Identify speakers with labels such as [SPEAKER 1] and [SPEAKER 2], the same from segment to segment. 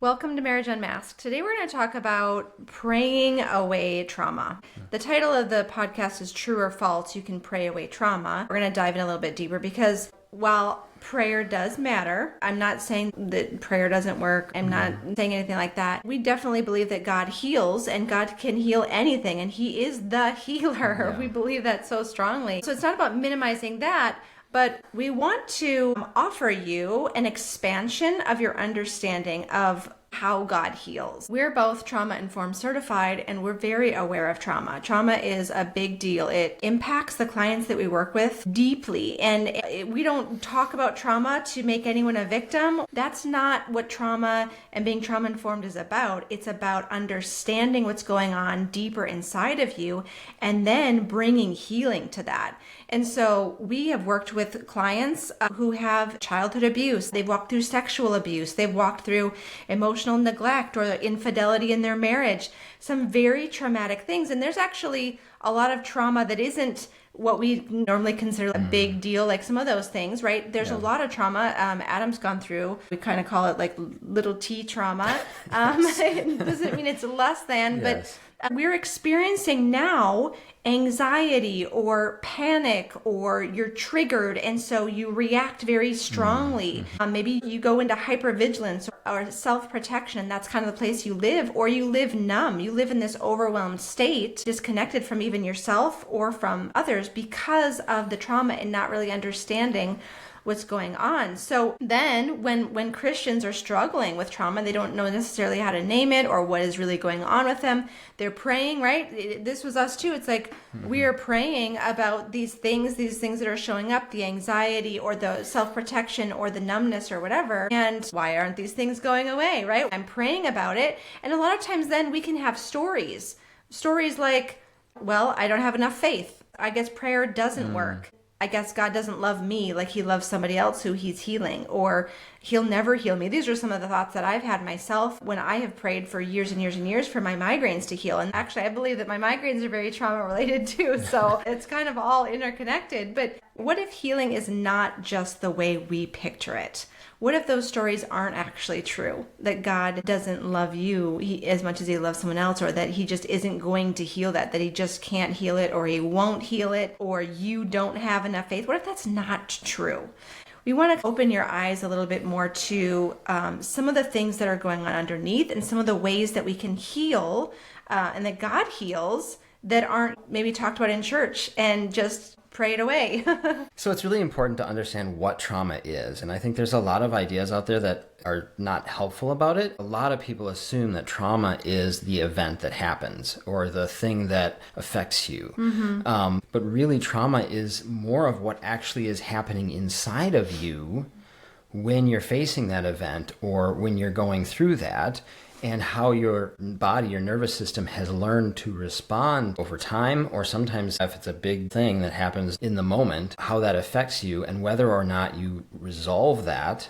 [SPEAKER 1] Welcome to Marriage Unmasked. Today we're going to talk about praying away trauma. The title of the podcast is True or False, You Can Pray Away Trauma. We're going to dive in a little bit deeper because while prayer does matter, I'm not saying that prayer doesn't work. I'm not saying anything like that. We definitely believe that God heals and God can heal anything and He is the healer. We believe that so strongly. So it's not about minimizing that. But we want to offer you an expansion of your understanding of how God heals. We're both trauma-informed certified and we're very aware of trauma. Trauma is a big deal. It impacts the clients that we work with deeply. And we don't talk about trauma to make anyone a victim. That's not what trauma and being trauma-informed is about. It's about understanding what's going on deeper inside of you and then bringing healing to that. And so we have worked with clients who have childhood abuse. They've walked through sexual abuse. They've walked through emotional neglect or infidelity in their marriage. Some very traumatic things. And there's actually a lot of trauma that isn't what we normally consider a big deal, like some of those things, right? There's a lot of trauma Adam's gone through. We kind of call it like little t trauma. It doesn't mean it's less than, but we're experiencing now anxiety or panic or you're triggered and so you react very strongly. Maybe you go into hypervigilance or self-protection. That's kind of the place you live, or you live numb. You live in this overwhelmed state, disconnected from even yourself or from others because of the trauma and not really understanding what's going on. So then when Christians are struggling with trauma, they don't know necessarily how to name it or what is really going on with them. They're praying, right? This was us too. It's like we are praying about these things that are showing up, the anxiety or the self-protection or the numbness or whatever. And why aren't these things going away, right? I'm praying about it. And a lot of times then we can have stories like, well, I don't have enough faith. I guess prayer doesn't work. I guess God doesn't love me like He loves somebody else who He's healing, or He'll never heal me. These are some of the thoughts that I've had myself when I have prayed for years and years and years for my migraines to heal. And actually, I believe that my migraines are very trauma related too. So it's kind of all interconnected. But what if healing is not just the way we picture it? What if those stories aren't actually true? That God doesn't love you as much as He loves someone else, or that He just isn't going to heal that He just can't heal it, or He won't heal it, or you don't have enough faith? What if that's not true? We want to open your eyes a little bit more to some of the things that are going on underneath and some of the ways that we can heal and that God heals that aren't maybe talked about in church and just pray it away.
[SPEAKER 2] So it's really important to understand what trauma is. And I think there's a lot of ideas out there that are not helpful about it. A lot of people assume that trauma is the event that happens or the thing that affects you. But really, trauma is more of what actually is happening inside of you when you're facing that event or when you're going through that, and how your body, your nervous system has learned to respond over time, or sometimes if it's a big thing that happens in the moment, how that affects you and whether or not you resolve that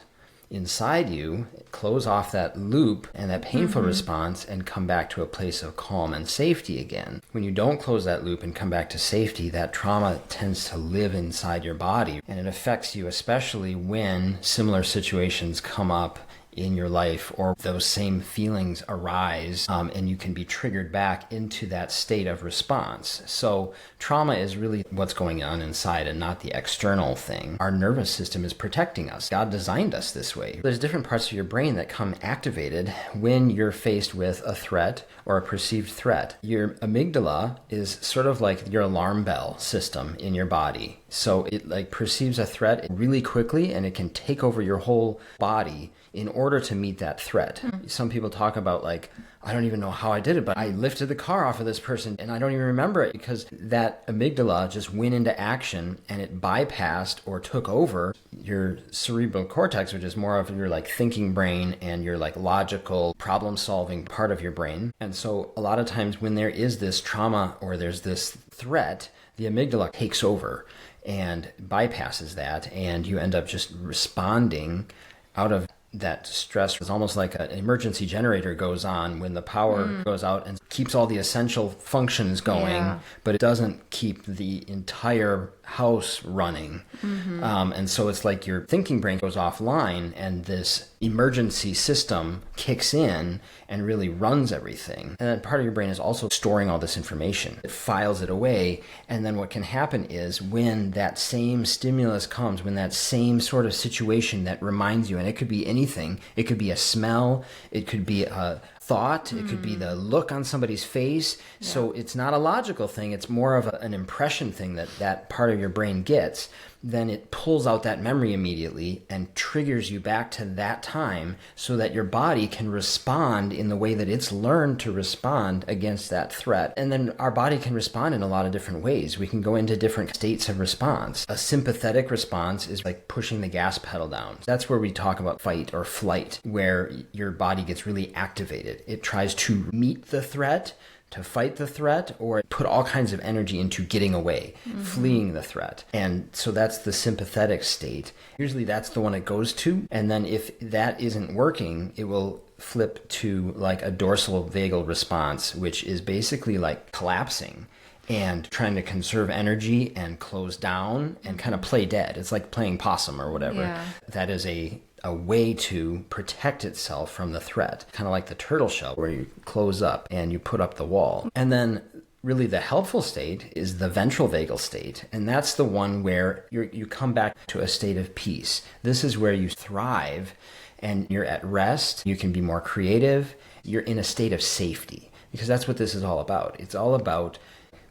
[SPEAKER 2] inside you, close off that loop and that painful response and come back to a place of calm and safety again. When you don't close that loop and come back to safety, that trauma tends to live inside your body, and it affects you especially when similar situations come up in your life or those same feelings arise, and you can be triggered back into that state of response. So trauma is really what's going on inside and not the external thing. Our nervous system is protecting us. God designed us this way. There's different parts of your brain that come activated when you're faced with a threat or a perceived threat. Your amygdala is sort of like your alarm bell system in your body. So it like perceives a threat really quickly and it can take over your whole body in order to meet that threat. Some people talk about like, I don't even know how I did it, but I lifted the car off of this person and I don't even remember it because that amygdala just went into action and it bypassed or took over your cerebral cortex, which is more of your like thinking brain and your like logical problem solving part of your brain. And so a lot of times when there is this trauma or there's this threat, the amygdala takes over and bypasses that, and you end up just responding out of that stress. It's almost like an emergency generator goes on when the power goes out and keeps all the essential functions going, but it doesn't keep the entire house running. And so it's like your thinking brain goes offline and this emergency system kicks in and really runs everything. And then part of your brain is also storing all this information. It files it away. And then what can happen is when that same stimulus comes, when that same sort of situation that reminds you, and it could be anything, it could be a smell, it could be a thought, it could be the look on somebody's face. So it's not a logical thing, it's more of an impression thing that part of your brain gets. Then it pulls out that memory immediately and triggers you back to that time so that your body can respond in the way that it's learned to respond against that threat. And then our body can respond in a lot of different ways. We can go into different states of response. A sympathetic response is like pushing the gas pedal down. That's where we talk about fight or flight, where your body gets really activated. It tries to meet the threat, to fight the threat, or put all kinds of energy into getting away, fleeing the threat. And so that's the sympathetic state. Usually that's the one it goes to. And then if that isn't working, it will flip to like a dorsal vagal response, which is basically like collapsing and trying to conserve energy and close down and kind of play dead. It's like playing possum or whatever.
[SPEAKER 1] Yeah.
[SPEAKER 2] That is a way to protect itself from the threat, kind of like the turtle shell where you close up and you put up the wall. And then really the helpful state is the ventral vagal state, and that's the one where you come back to a state of peace. This is where you thrive and you're at rest, you can be more creative, you're in a state of safety, because that's what this is all about. It's all about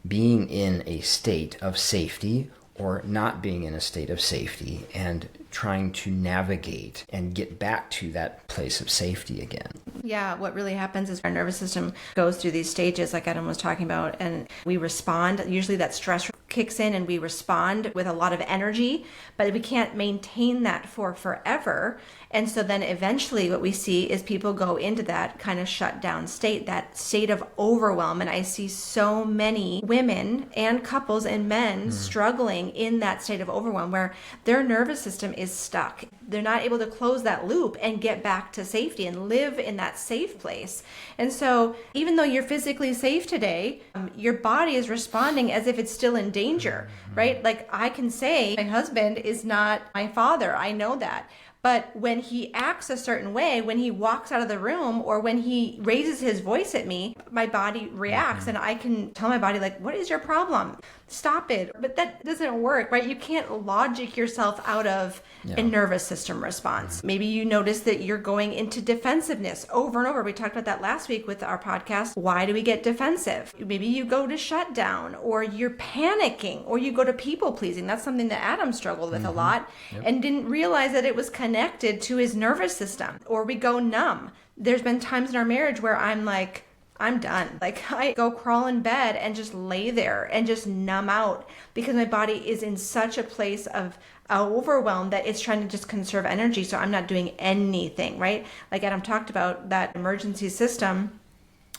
[SPEAKER 2] being in a state of safety or not being in a state of safety and trying to navigate and get back to that place of safety again.
[SPEAKER 1] Yeah, what really happens is our nervous system goes through these stages like Adam was talking about, and we respond. Usually that stress kicks in and we respond with a lot of energy, but we can't maintain that for forever. And so then eventually what we see is people go into that kind of shut down state, that state of overwhelm. And I see so many women and couples and men struggling in that state of overwhelm where their nervous system is stuck. They're not able to close that loop and get back to safety and live in that safe place. And so even though you're physically safe today, your body is responding as if it's still in danger, right? Like I can say my husband is not my father. I know that. But when he acts a certain way, when he walks out of the room or when he raises his voice at me, my body reacts and I can tell my body like, what is your problem? Stop it. But that doesn't work, right? You can't logic yourself out of a nervous system response. Maybe you notice that you're going into defensiveness over and over. We talked about that last week with our podcast. Why do we get defensive? Maybe you go to shut down or you're panicking or you go to people pleasing. That's something that Adam struggled with a lot and didn't realize that it was connected to his nervous system. Or we go numb. There's been times in our marriage where I'm like, I'm done. Like I go crawl in bed and just lay there and just numb out because my body is in such a place of overwhelmed that it's trying to just conserve energy. So I'm not doing anything, right? Like Adam talked about that emergency system.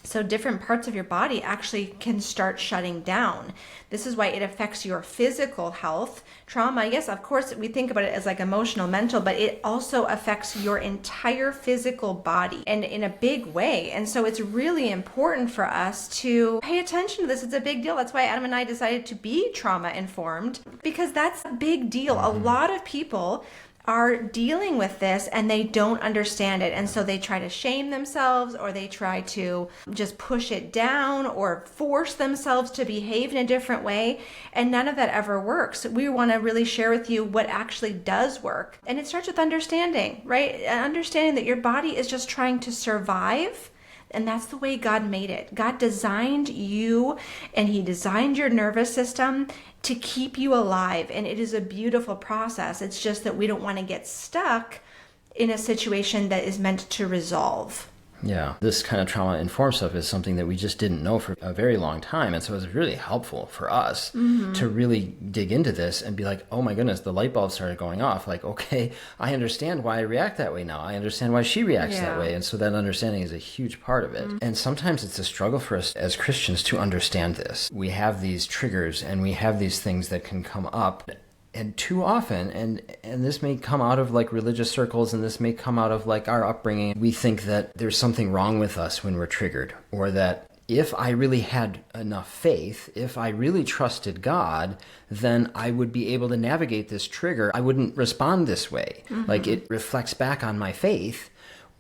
[SPEAKER 1] So different parts of your body actually can start shutting down. This is why it affects your physical health. Trauma, yes, of course, we think about it as like emotional, mental, but it also affects your entire physical body and in a big way. And so it's really important for us to pay attention to this. It's a big deal. That's why Adam and I decided to be trauma informed, because that's a big deal. A lot of people are dealing with this and they don't understand it, and so they try to shame themselves or they try to just push it down or force themselves to behave in a different way, and none of that ever works. We want to really share with you what actually does work, and it starts with understanding, right? Understanding that your body is just trying to survive. And that's the way God made it. God designed you and he designed your nervous system to keep you alive. And it is a beautiful process. It's just that we don't want to get stuck in a situation that is meant to resolve.
[SPEAKER 2] Yeah, this kind of trauma-informed stuff is something that we just didn't know for a very long time. And so it was really helpful for us to really dig into this and be like, oh my goodness, the light bulb started going off. Like, okay, I understand why I react that way now. I understand why she reacts that way. And so that understanding is a huge part of it. And sometimes it's a struggle for us as Christians to understand this. We have these triggers and we have these things that can come up. And too often, and this may come out of like religious circles, and this may come out of like our upbringing, we think that there's something wrong with us when we're triggered, or that if I really had enough faith, if I really trusted God, then I would be able to navigate this trigger. I wouldn't respond this way. Like, it reflects back on my faith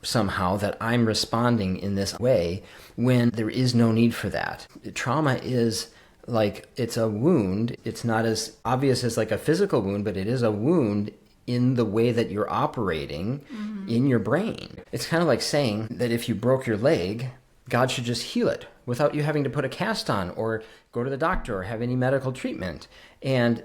[SPEAKER 2] somehow that I'm responding in this way when there is no need for that. Trauma is like, it's a wound. It's not as obvious as like a physical wound, but it is a wound in the way that you're operating in your brain. It's kind of like saying that if you broke your leg, God should just heal it without you having to put a cast on or go to the doctor or have any medical treatment. And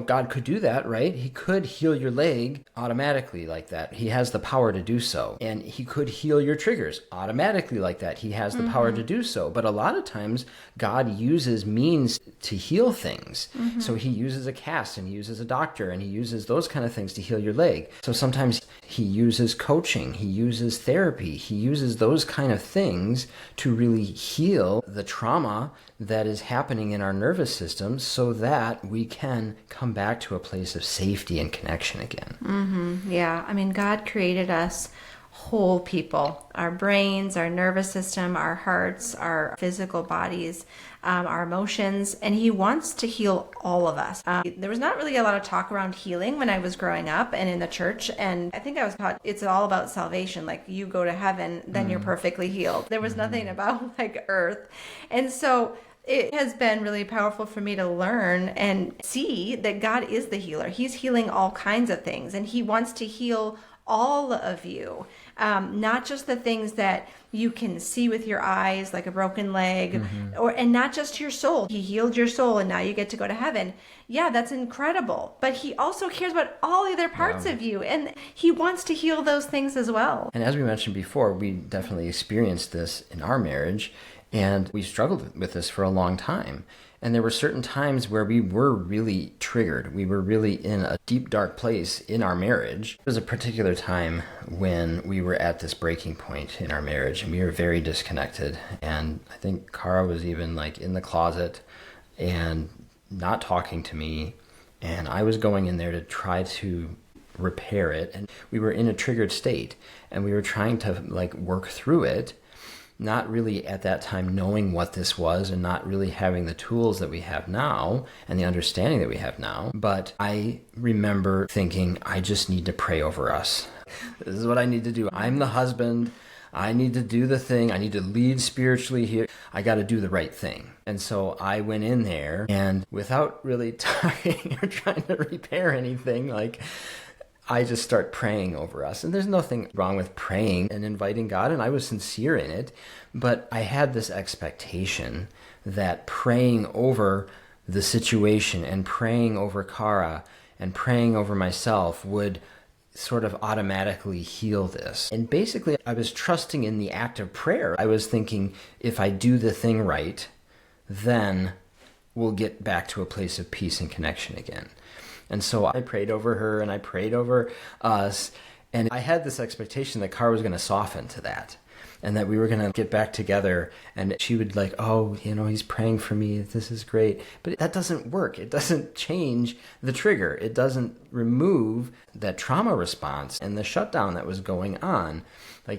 [SPEAKER 2] God could do that, right? He could heal your leg automatically like that. He has the power to do so. And he could heal your triggers automatically like that. He has the power to do so. But a lot of times, God uses means to heal things. So he uses a cast, and he uses a doctor, and he uses those kind of things to heal your leg. So sometimes he uses coaching, he uses therapy, he uses those kind of things to really heal the trauma that is happening in our nervous system so that we can come back to a place of safety and connection again.
[SPEAKER 1] Yeah, I mean, God created us whole people, our brains, our nervous system, our hearts, our physical bodies, our emotions, and he wants to heal all of us. There was not really a lot of talk around healing when I was growing up and in the church, and I think I was taught it's all about salvation, like you go to heaven, then you're perfectly healed. There was nothing about like earth. And so it has been really powerful for me to learn and see that God is the healer. He's healing all kinds of things, and he wants to heal all of you, not just the things that you can see with your eyes, like a broken leg, and not just your soul. He healed your soul, and now you get to go to heaven. Yeah, that's incredible. But he also cares about all the other parts of you, and he wants to heal those things as well.
[SPEAKER 2] And as we mentioned before, we definitely experienced this in our marriage, and we struggled with this for a long time. And there were certain times where we were really triggered. We were really in a deep, dark place in our marriage. There was a particular time when we were at this breaking point in our marriage, and we were very disconnected. And I think Kara was even like in the closet and not talking to me. And I was going in there to try to repair it. And we were in a triggered state, and we were trying to like work through it. Not really at that time knowing what this was and not really having the tools that we have now and the understanding that we have now. But I remember thinking, I just need to pray over us. This is what I need to do. I'm the husband. I need to do the thing. I need to lead spiritually here. I got to do the right thing. And so I went in there, and without really talking or trying to repair anything, I just start praying over us. And there's nothing wrong with praying and inviting God, and I was sincere in it. But I had this expectation that praying over the situation and praying over Kara and praying over myself would sort of automatically heal this. And basically, I was trusting in the act of prayer. I was thinking, if I do the thing right, then we'll get back to a place of peace and connection again. And so I prayed over her and I prayed over us. And I had this expectation that Kara was going to soften to that. And that we were going to get back together, and she would he's praying for me. This is great. But that doesn't work. It doesn't change the trigger. It doesn't remove that trauma response and the shutdown that was going on.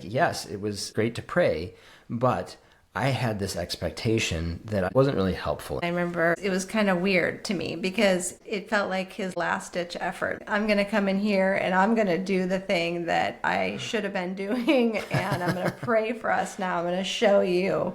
[SPEAKER 2] Yes, it was great to pray, but I had this expectation that wasn't really helpful.
[SPEAKER 1] I remember it was kind of weird to me because it felt like his last-ditch effort. I'm going to come in here and I'm going to do the thing that I should have been doing, and I'm going to pray for us now. I'm going to show you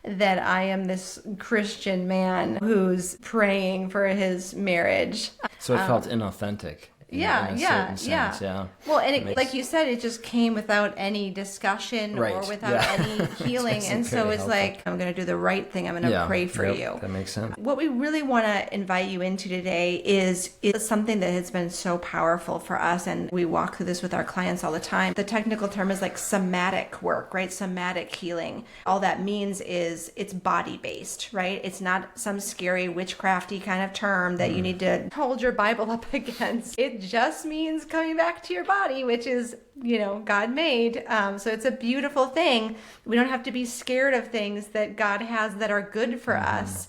[SPEAKER 1] that I am this Christian man who's praying for his marriage.
[SPEAKER 2] So it felt inauthentic. In a certain sense, yeah.
[SPEAKER 1] Well, and like you said, it just came without any discussion or without any healing. And so it's like, I'm going to do the right thing. I'm going to pray for you.
[SPEAKER 2] That makes sense.
[SPEAKER 1] What we really want to invite you into today is something that has been so powerful for us. And we walk through this with our clients all the time. The technical term is like somatic work, right? Somatic healing. All that means is it's body-based, right? It's not some scary witchcrafty kind of term that you need to hold your Bible up against. It just means coming back to your body, which is, God made. So it's a beautiful thing. We don't have to be scared of things that God has that are good for us,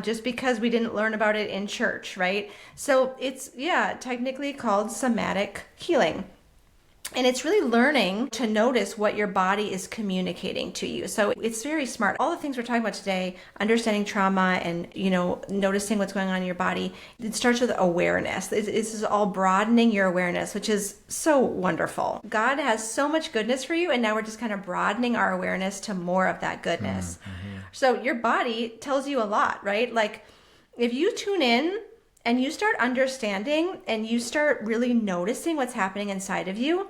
[SPEAKER 1] just because we didn't learn about it in church, right? So it's, technically called somatic healing. And it's really learning to notice what your body is communicating to you. So it's very smart. All the things we're talking about today, understanding trauma and, noticing what's going on in your body, it starts with awareness. This is all broadening your awareness, which is so wonderful. God has so much goodness for you, and now we're just kind of broadening our awareness to more of that goodness. Mm-hmm. So your body tells you a lot, right? Like if you tune in and you start understanding and you start really noticing what's happening inside of you,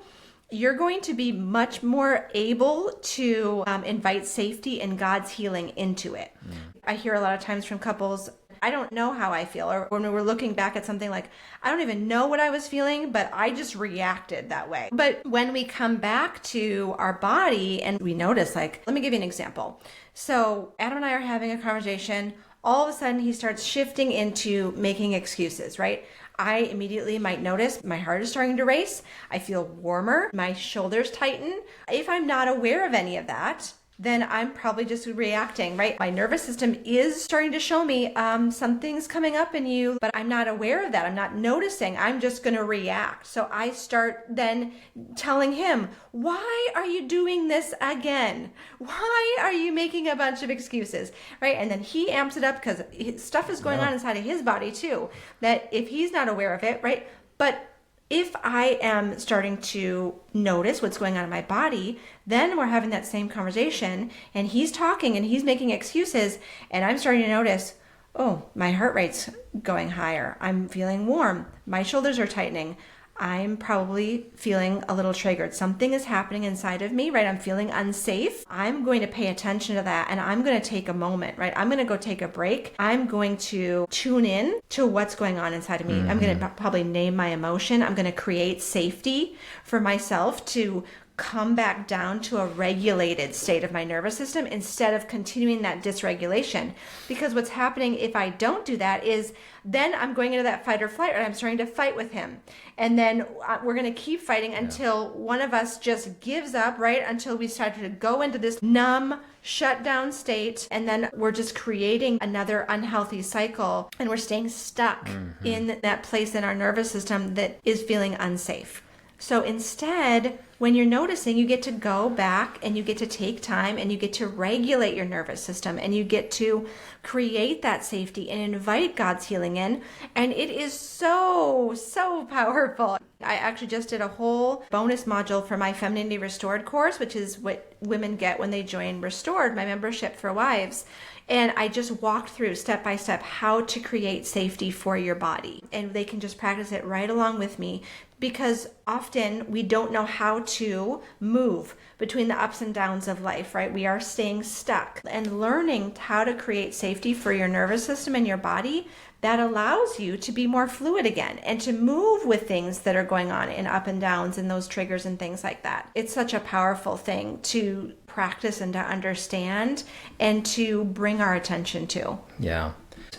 [SPEAKER 1] you're going to be much more able to invite safety and God's healing into it. Mm. I hear a lot of times from couples, I don't know how I feel. Or when we're looking back at something like, I don't even know what I was feeling, but I just reacted that way. But when we come back to our body and we notice, like, let me give you an example. So Adam and I are having a conversation. All of a sudden he starts shifting into making excuses, right? I immediately might notice my heart is starting to race. I feel warmer. My shoulders tighten. If I'm not aware of any of that, then I'm probably just reacting, right? My nervous system is starting to show me something's coming up in you, but I'm not aware of that. I'm not noticing. I'm just going to react. So I start then telling him, why are you doing this again? Why are you making a bunch of excuses, right? And then he amps it up because stuff is going on inside of his body too, that if he's not aware of it, right? But if I am starting to notice what's going on in my body, then we're having that same conversation and he's talking and he's making excuses and I'm starting to notice, oh, my heart rate's going higher. I'm feeling warm. My shoulders are tightening. I'm probably feeling a little triggered. Something is happening inside of me, right? I'm feeling unsafe. I'm going to pay attention to that and I'm going to take a moment, right? I'm going to go take a break. I'm going to tune in to what's going on inside of me. Mm-hmm. I'm going to probably name my emotion. I'm going to create safety for myself to come back down to a regulated state of my nervous system instead of continuing that dysregulation. Because what's happening if I don't do that is then I'm going into that fight or flight and I'm starting to fight with him. And then we're going to keep fighting until one of us just gives up, right? Until we start to go into this numb, shut down state. And then we're just creating another unhealthy cycle and we're staying stuck in that place in our nervous system that is feeling unsafe. So instead, when you're noticing, you get to go back and you get to take time and you get to regulate your nervous system and you get to create that safety and invite God's healing in. And it is so, so powerful. I actually just did a whole bonus module for my Femininity Restored course, which is what women get when they join Restored, my membership for wives. And I just walked through step by step how to create safety for your body. And they can just practice it right along with me because often we don't know how to move between the ups and downs of life, right? We are staying stuck. And learning how to create safety for your nervous system and your body, that allows you to be more fluid again and to move with things that are going on in up and downs and those triggers and things like that. It's such a powerful thing to practice and to understand and to bring our attention to.
[SPEAKER 2] Yeah,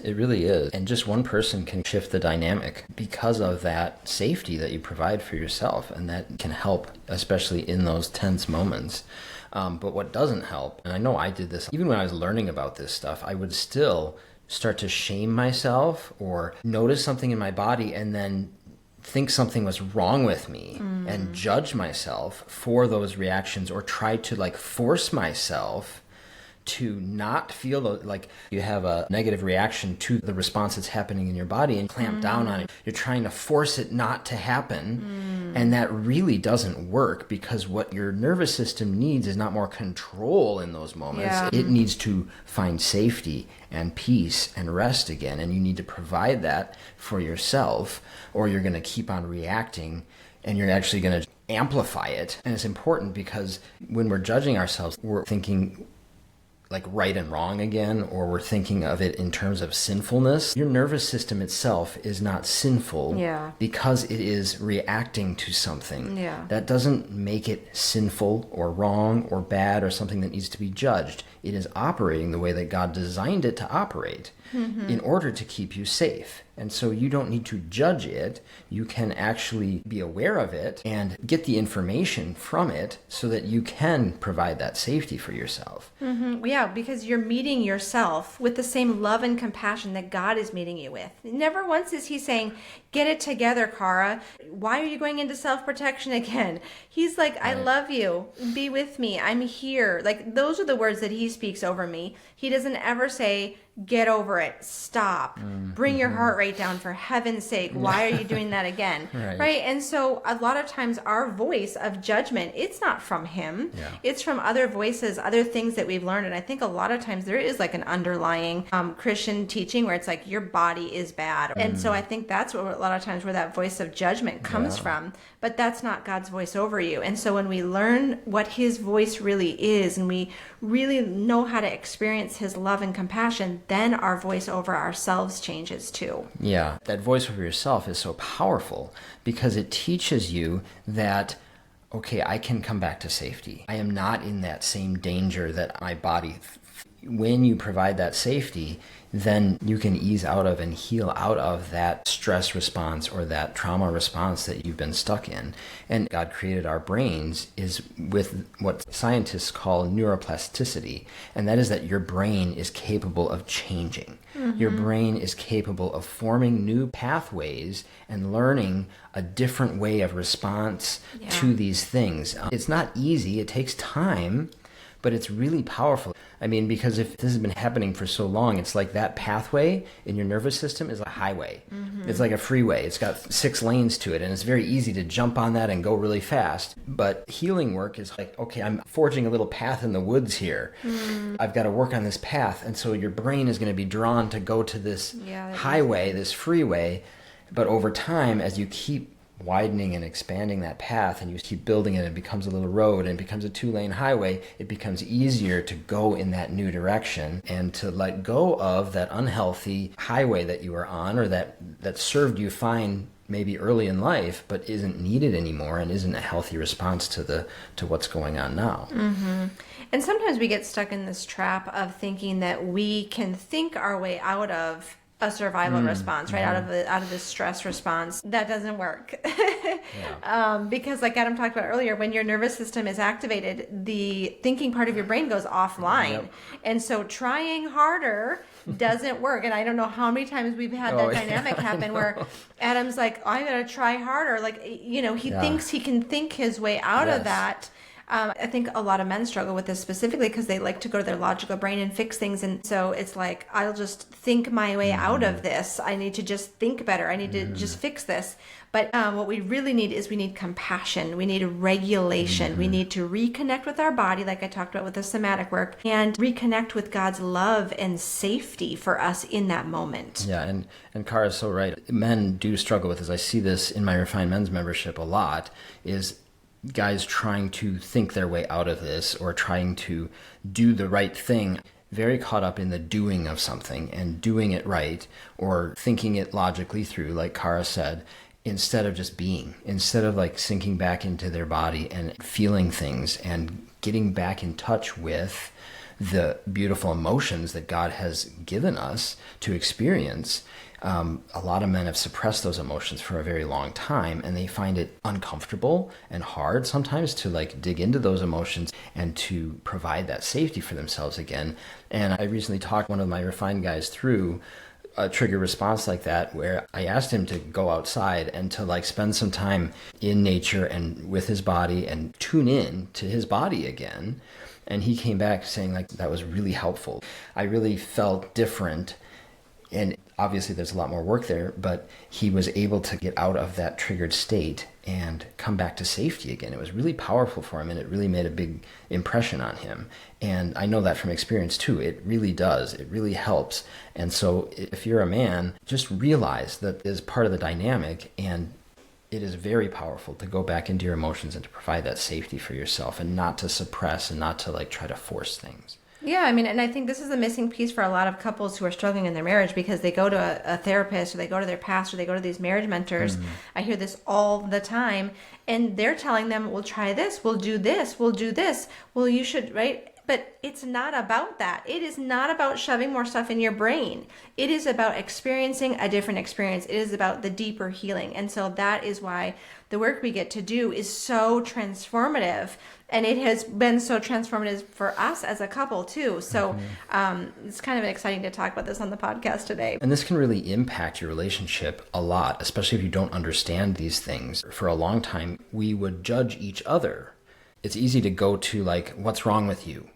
[SPEAKER 2] it really is. And just one person can shift the dynamic because of that safety that you provide for yourself. And that can help, especially in those tense moments. But what doesn't help, and I know I did this, even when I was learning about this stuff, I would still start to shame myself or notice something in my body and then think something was wrong with me and judge myself for those reactions or try to force myself to not feel like you have a negative reaction to the response that's happening in your body and clamp down on it. You're trying to force it not to happen. And that really doesn't work because what your nervous system needs is not more control in those moments. Yeah. It needs to find safety and peace and rest again. And you need to provide that for yourself or you're going to keep on reacting and you're actually going to amplify it. And it's important because when we're judging ourselves, we're thinking right and wrong again, or we're thinking of it in terms of sinfulness. Your nervous system itself is not sinful because it is reacting to something. Yeah. That doesn't make it sinful or wrong or bad or something that needs to be judged. It is operating the way that God designed it to operate in order to keep you safe And so you don't need to judge it. You can actually be aware of it and get the information from it so that you can provide that safety for yourself.
[SPEAKER 1] Mm-hmm. Yeah, because you're meeting yourself with the same love and compassion that God is meeting you with. Never once is he saying, get it together, Cara. Why are you going into self-protection again? He's like, I love you. Be with me. I'm here. Like, those are the words that he speaks over me. He doesn't ever say, get over it. Stop. Bring your heart rate down, for heaven's sake. Why are you doing that again? Right. And so a lot of times our voice of judgment, it's not from him.
[SPEAKER 2] Yeah.
[SPEAKER 1] It's from other voices, other things that we've learned. And I think a lot of times there is like an underlying Christian teaching where it's like your body is bad. And so I think that's what a lot of times where that voice of judgment comes from. But that's not God's voice over you. And so when we learn what his voice really is and we really know how to experience his love and compassion, then our voice over ourselves changes too.
[SPEAKER 2] Yeah, that voice over yourself is so powerful because it teaches you that, okay, I can come back to safety. I am not in that same danger that my body. When you provide that safety, then you can ease out of and heal out of that stress response or that trauma response that you've been stuck in. And God created our brains is with what scientists call neuroplasticity. And that is that your brain is capable of changing. Your brain is capable of forming new pathways and learning a different way of response to these things. It's not easy. It takes time. But it's really powerful. I mean, because if this has been happening for so long, it's like that pathway in your nervous system is a highway. It's like a freeway. It's got 6 lanes to it, and it's very easy to jump on that and go really fast. But healing work is like, okay, I'm forging a little path in the woods here. I've got to work on this path. And so your brain is going to be drawn to go to this highway, this freeway. But over time, as you keep widening and expanding that path and you keep building it, it becomes a little road and it becomes a 2-lane highway. It becomes easier to go in that new direction and to let go of that unhealthy highway that you were on or that served you fine maybe early in life but isn't needed anymore and isn't a healthy response to what's going on now.
[SPEAKER 1] And sometimes we get stuck in this trap of thinking that we can think our way out of a survival response, right? Out of the stress response. That doesn't work. Because like Adam talked about earlier, when your nervous system is activated, the thinking part of your brain goes offline. And so trying harder doesn't work. And I don't know how many times we've had that dynamic happen where Adam's like, I'm going to try harder. Like, he thinks he can think his way out of that. I think a lot of men struggle with this specifically because they like to go to their logical brain and fix things. And so it's like, I'll just think my way out of this. I need to just think better. I need to just fix this. But what we really need is we need compassion. We need regulation. We need to reconnect with our body, like I talked about with the somatic work, and reconnect with God's love and safety for us in that moment.
[SPEAKER 2] Yeah, and Cara is so right. Men do struggle with this. I see this in my Refined Men's membership a lot, is guys trying to think their way out of this or trying to do the right thing, very caught up in the doing of something and doing it right or thinking it logically through, like Cara said, instead of just being, instead of like sinking back into their body and feeling things and getting back in touch with the beautiful emotions that God has given us to experience. A lot of men have suppressed those emotions for a very long time, and they find it uncomfortable and hard sometimes to like dig into those emotions and to provide that safety for themselves again. And I recently talked one of my refined guys through a trigger response like that, where I asked him to go outside and to like spend some time in nature and with his body and tune in to his body again. And he came back saying like, that was really helpful. I really felt different. And obviously there's a lot more work there, but he was able to get out of that triggered state and come back to safety again. It was really powerful for him, and it really made a big impression on him. And I know that from experience too. It really does. It really helps. And so if you're a man, just realize that is part of the dynamic, and it is very powerful to go back into your emotions and to provide that safety for yourself and not to suppress and not to like try to force things.
[SPEAKER 1] Yeah, I mean, and I think this is a missing piece for a lot of couples who are struggling in their marriage because they go to a therapist or they go to their pastor, they go to these marriage mentors. I hear this all the time, and they're telling them, we'll try this, we'll do this, we'll do this. Well, you should, right? But it's not about that. It is not about shoving more stuff in your brain. It is about experiencing a different experience. It is about the deeper healing. And so that is why the work we get to do is so transformative. And it has been so transformative for us as a couple too. So it's kind of exciting to talk about this on the podcast today.
[SPEAKER 2] And this can really impact your relationship a lot, especially if you don't understand these things. For a long time, we would judge each other. It's easy to go to like, what's wrong with you?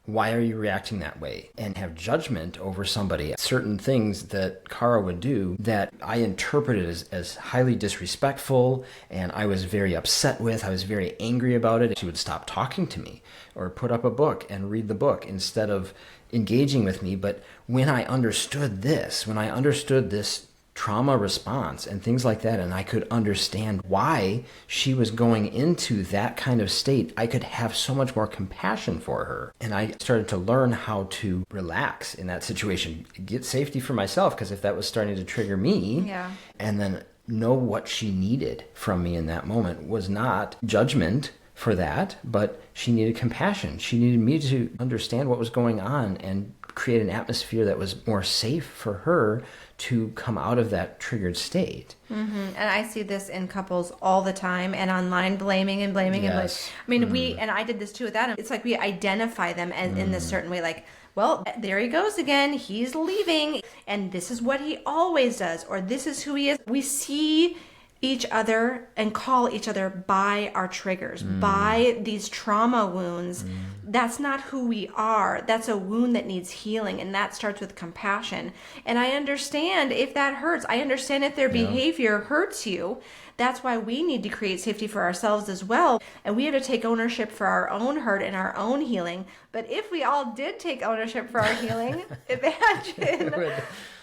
[SPEAKER 2] Why are you reacting that way? And have judgment over somebody. Certain things that Kara would do that I interpreted as highly disrespectful, and I was very upset with. I was very angry about it. She would stop talking to me or put up a book and read the book instead of engaging with me. But when I understood this trauma response and things like that, and I could understand why she was going into that kind of state, I could have so much more compassion for her. And I started to learn how to relax in that situation, get safety for myself, because if that was starting to trigger me, and then know what she needed from me in that moment was not judgment for that, but she needed compassion. She needed me to understand what was going on and create an atmosphere that was more safe for her to come out of that triggered state.
[SPEAKER 1] And I see this in couples all the time, and online blaming and blaming and blaming. I mean, and I did this too with Adam. It's like we identify them as, in this certain way, like, well, there he goes again. He's leaving, and this is what he always does, or this is who he is. We see each other and call each other by our triggers, by these trauma wounds. That's not who we are. That's a wound that needs healing, and that starts with compassion. And I understand if that hurts. I understand if their behavior hurts you. That's why we need to create safety for ourselves as well. And we have to take ownership for our own hurt and our own healing. But if we all did take ownership for our healing, imagine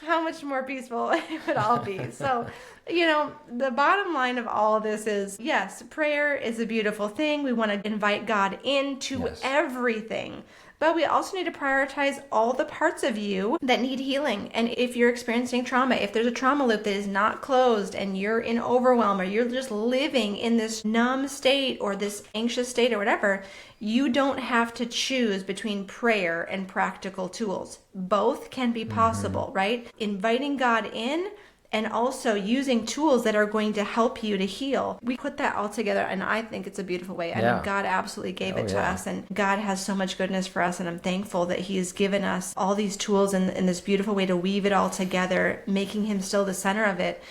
[SPEAKER 1] how much more peaceful it would all be. So, the bottom line of all of this is, yes, prayer is a beautiful thing. We want to invite God into everything. But we also need to prioritize all the parts of you that need healing. And if you're experiencing trauma, if there's a trauma loop that is not closed and you're in overwhelm, or you're just living in this numb state or this anxious state or whatever, you don't have to choose between prayer and practical tools. Both can be possible, right? Inviting God in, and also using tools that are going to help you to heal. We put that all together, and I think it's a beautiful way. I mean, God absolutely gave it to us, and God has so much goodness for us, and I'm thankful that He has given us all these tools in this beautiful way to weave it all together, making Him still the center of it.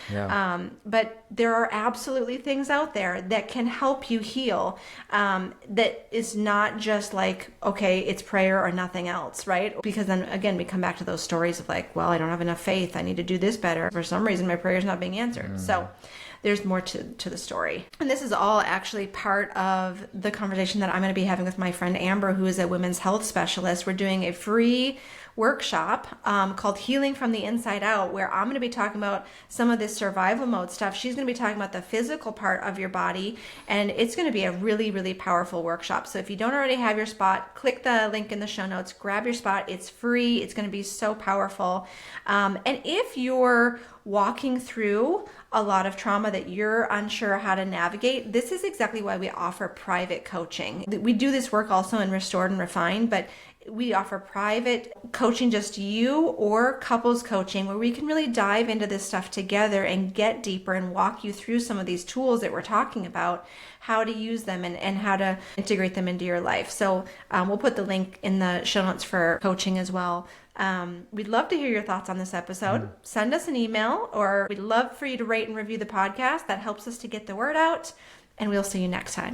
[SPEAKER 1] But there are absolutely things out there that can help you heal, that is not just like, okay, it's prayer or nothing else, right? Because then, again, we come back to those stories of like, well, I don't have enough faith. I need to do this better. For some reason, my prayer is not being answered. So there's more to the story. And this is all actually part of the conversation that I'm going to be having with my friend Amber, who is a women's health specialist. We're doing a free workshop called Healing from the Inside Out, where I'm going to be talking about some of this survival mode stuff. She's going to be talking about the physical part of your body, and it's going to be a really, really powerful workshop. So if you don't already have your spot, click the link in the show notes, grab your spot. It's free. It's going to be so powerful. And if you're walking through a lot of trauma that you're unsure how to navigate, this is exactly why we offer private coaching. We do this work also in Restored and Refined, but we offer private coaching, just you or couples coaching, where we can really dive into this stuff together and get deeper and walk you through some of these tools that we're talking about, how to use them and how to integrate them into your life. So we'll put the link in the show notes for coaching as well. We'd love to hear your thoughts on this episode. Send us an email, or we'd love for you to rate and review the podcast. That helps us to get the word out, and we'll see you next time.